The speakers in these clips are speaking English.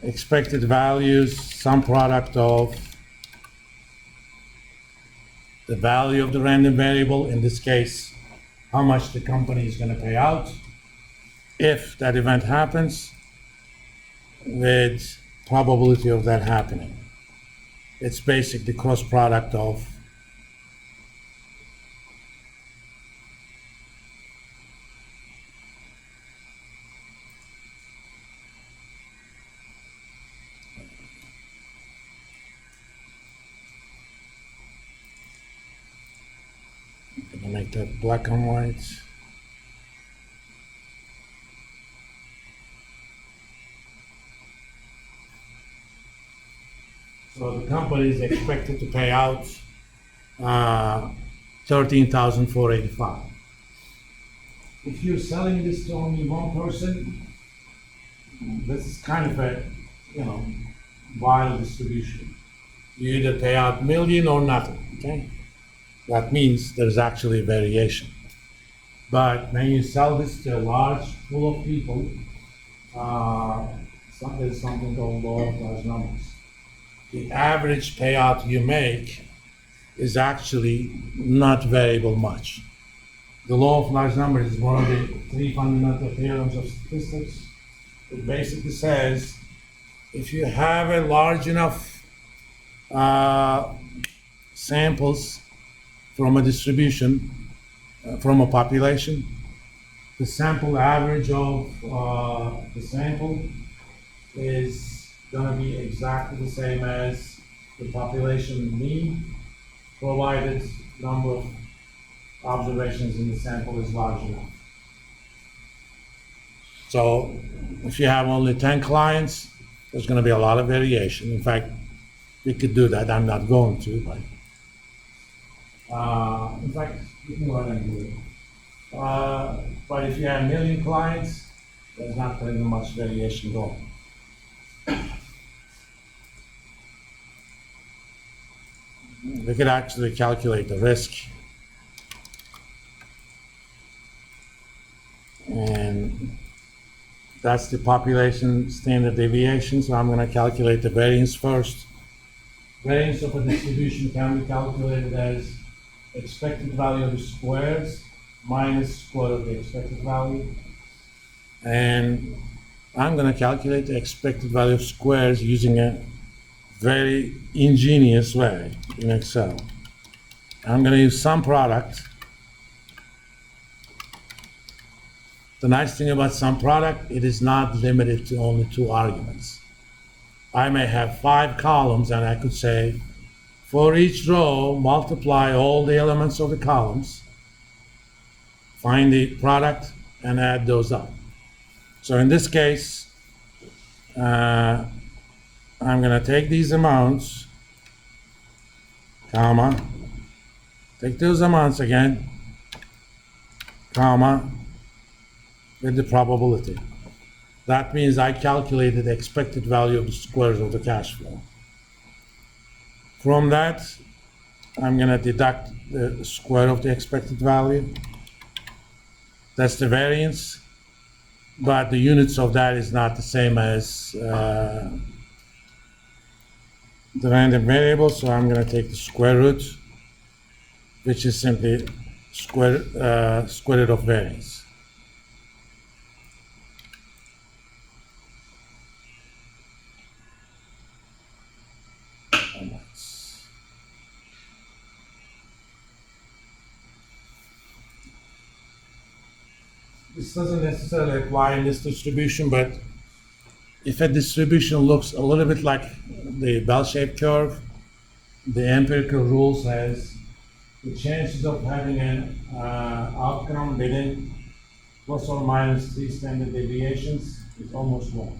expected values, some product of the value of the random variable, in this case, how much the company is going to pay out if that event happens, with probability of that happening. It's basically cross product of I'm gonna make that black and white. So the company is expected to pay out $13,485. If you're selling this to only one person, this is kind of a, wild distribution. You either pay out million or nothing, okay? That means there's actually a variation. But when you sell this to a large pool of people, there's something called law of large numbers. The average payout you make is actually not variable much. The law of large numbers is one of the three fundamental theorems of statistics. It basically says if you have a large enough samples from a distribution, from a population, the sample average of the sample is going to be exactly the same as the population mean, provided number of observations in the sample is large enough. So if you have only 10 clients, there's going to be a lot of variation. In fact, we could do that. I'm not going to, but in fact, you can go ahead and do it. But if you have a million clients, there's not very much variation going. We could actually calculate the risk. And that's the population standard deviation, so I'm going to calculate the variance first. Variance of a distribution can be calculated as expected value of the squares minus square of the expected value. And I'm going to calculate the expected value of squares using a very ingenious way in Excel. I'm going to use some product. The nice thing about some product, it is not limited to only two arguments. I may have 5 columns, and I could say, for each row, multiply all the elements of the columns, find the product, and add those up. So in this case, I'm going to take these amounts, comma, take those amounts again, comma, with the probability. That means I calculated the expected value of the squares of the cash flow. From that, I'm going to deduct the square of the expected value. That's the variance, but the units of that is not the same as the random variable, so I'm going to take the square root, which is simply square root of variance. This doesn't necessarily apply in this distribution, but if a distribution looks a little bit like the bell-shaped curve, the empirical rule says the chances of having an outcome within plus or minus 3 standard deviations is almost 1.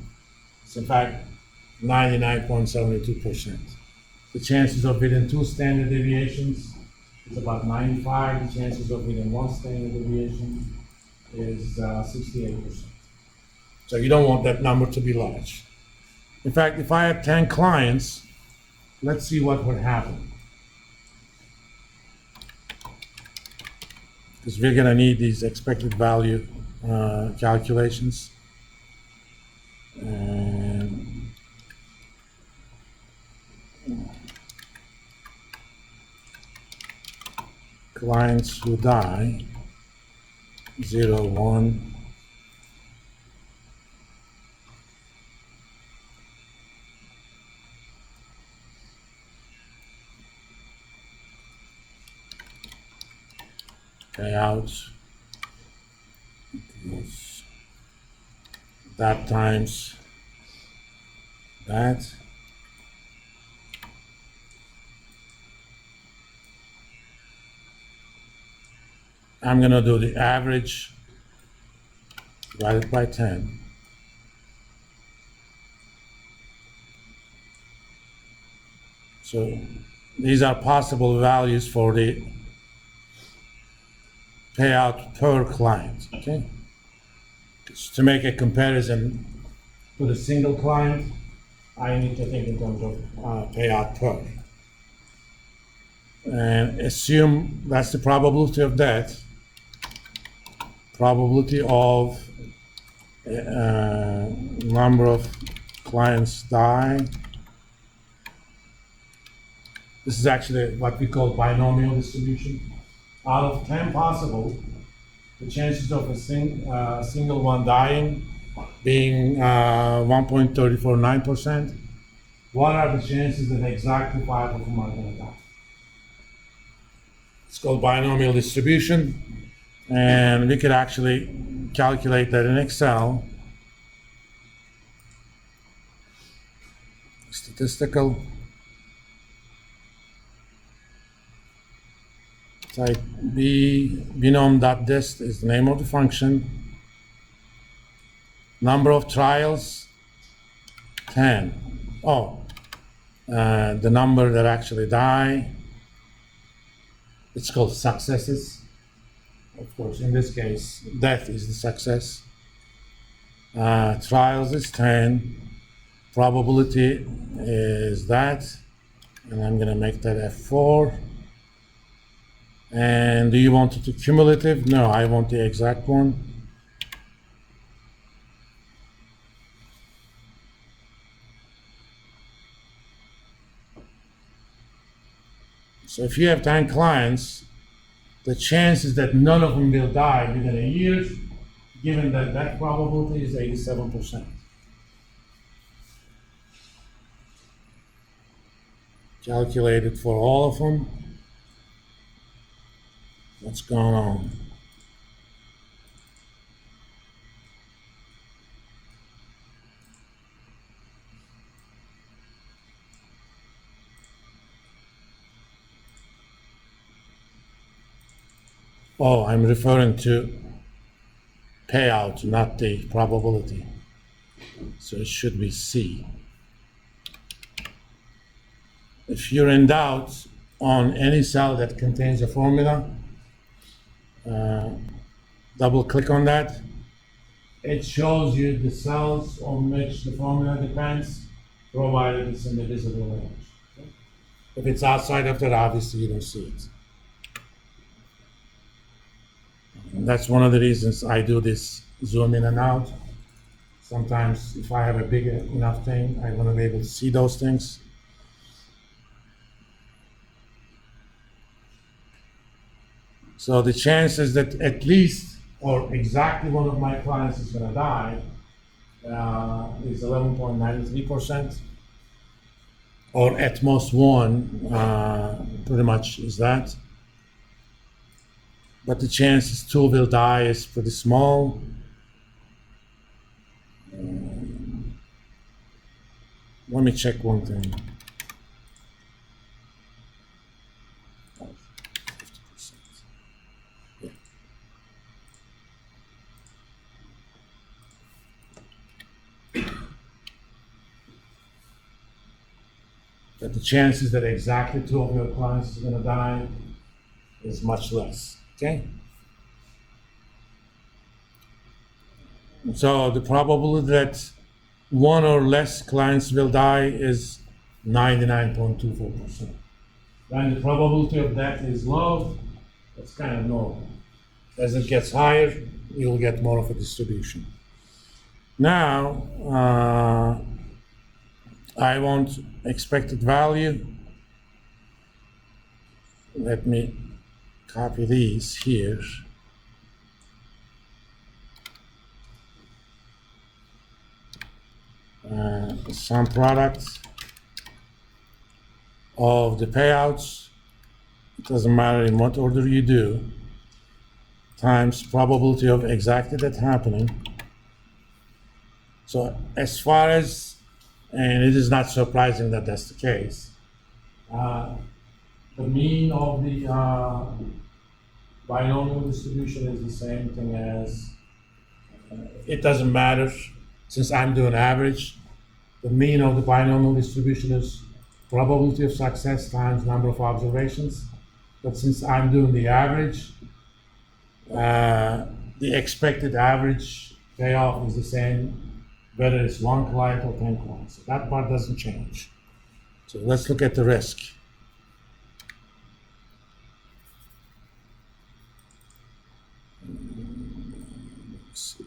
It's in fact 99.72%. The chances of within 2 standard deviations is about 95. The chances of within 1 standard deviation is 68%. So you don't want that number to be large. In fact, if I have 10 clients, let's see what would happen. Because we're going to need these expected value calculations. And clients who die, 0, 1, payouts, that times that. I'm going to do the average divided by 10. So these are possible values for the payout per client, okay? Just to make a comparison to the single client, I need to think in terms of payout per. And assume that's the probability of death, probability of number of clients die. This is actually what we call binomial distribution. Out of 10 possible, the chances of a single one dying being 1.349%. What are the chances that exactly 5 of them are going to die? It's called binomial distribution, and we could actually calculate that in Excel. Statistical. Type B, binom.dist is the name of the function. Number of trials, 10. The number that actually die, it's called successes. Of course, in this case, death is the success. Trials is 10. Probability is that, and I'm going to make that F4. And do you want it to cumulative? No, I want the exact one. So if you have 10 clients, the chances that none of them will die within a year, given that that probability is 87%. Calculated for all of them. What's going on? Oh, I'm referring to payout, not the probability. So it should be C. If you're in doubt on any cell that contains a formula, double click on that. It shows you the cells on which the formula depends, provided it's in the visible range. Okay? If it's outside of that, obviously you don't see it. And that's one of the reasons I do this zoom in and out. Sometimes if I have a big enough thing, I want to be able to see those things. So the chances that at least or exactly one of my clients is going to die is 11.93%, or at most one, pretty much is that. But the chances 2 will die is pretty small. Let me check one thing. That the chances that exactly 2 of your clients is going to die is much less, okay? So the probability that 1 or less clients will die is 99.24%. When the probability of death is low, it's kind of normal. As it gets higher, you'll get more of a distribution. Now, I want expected value. Let me copy these here. Sum product of the payouts, it doesn't matter in what order you do, times probability of exactly that happening. So as far as, and it is not surprising that that's the case, the mean of the binomial distribution is the same thing as, it doesn't matter, since I'm doing average, the mean of the binomial distribution is probability of success times number of observations. But since I'm doing the average, the expected average payoff is the same, whether it's 1 client or 10 clients. So that part doesn't change. So let's look at the risk. Let's see.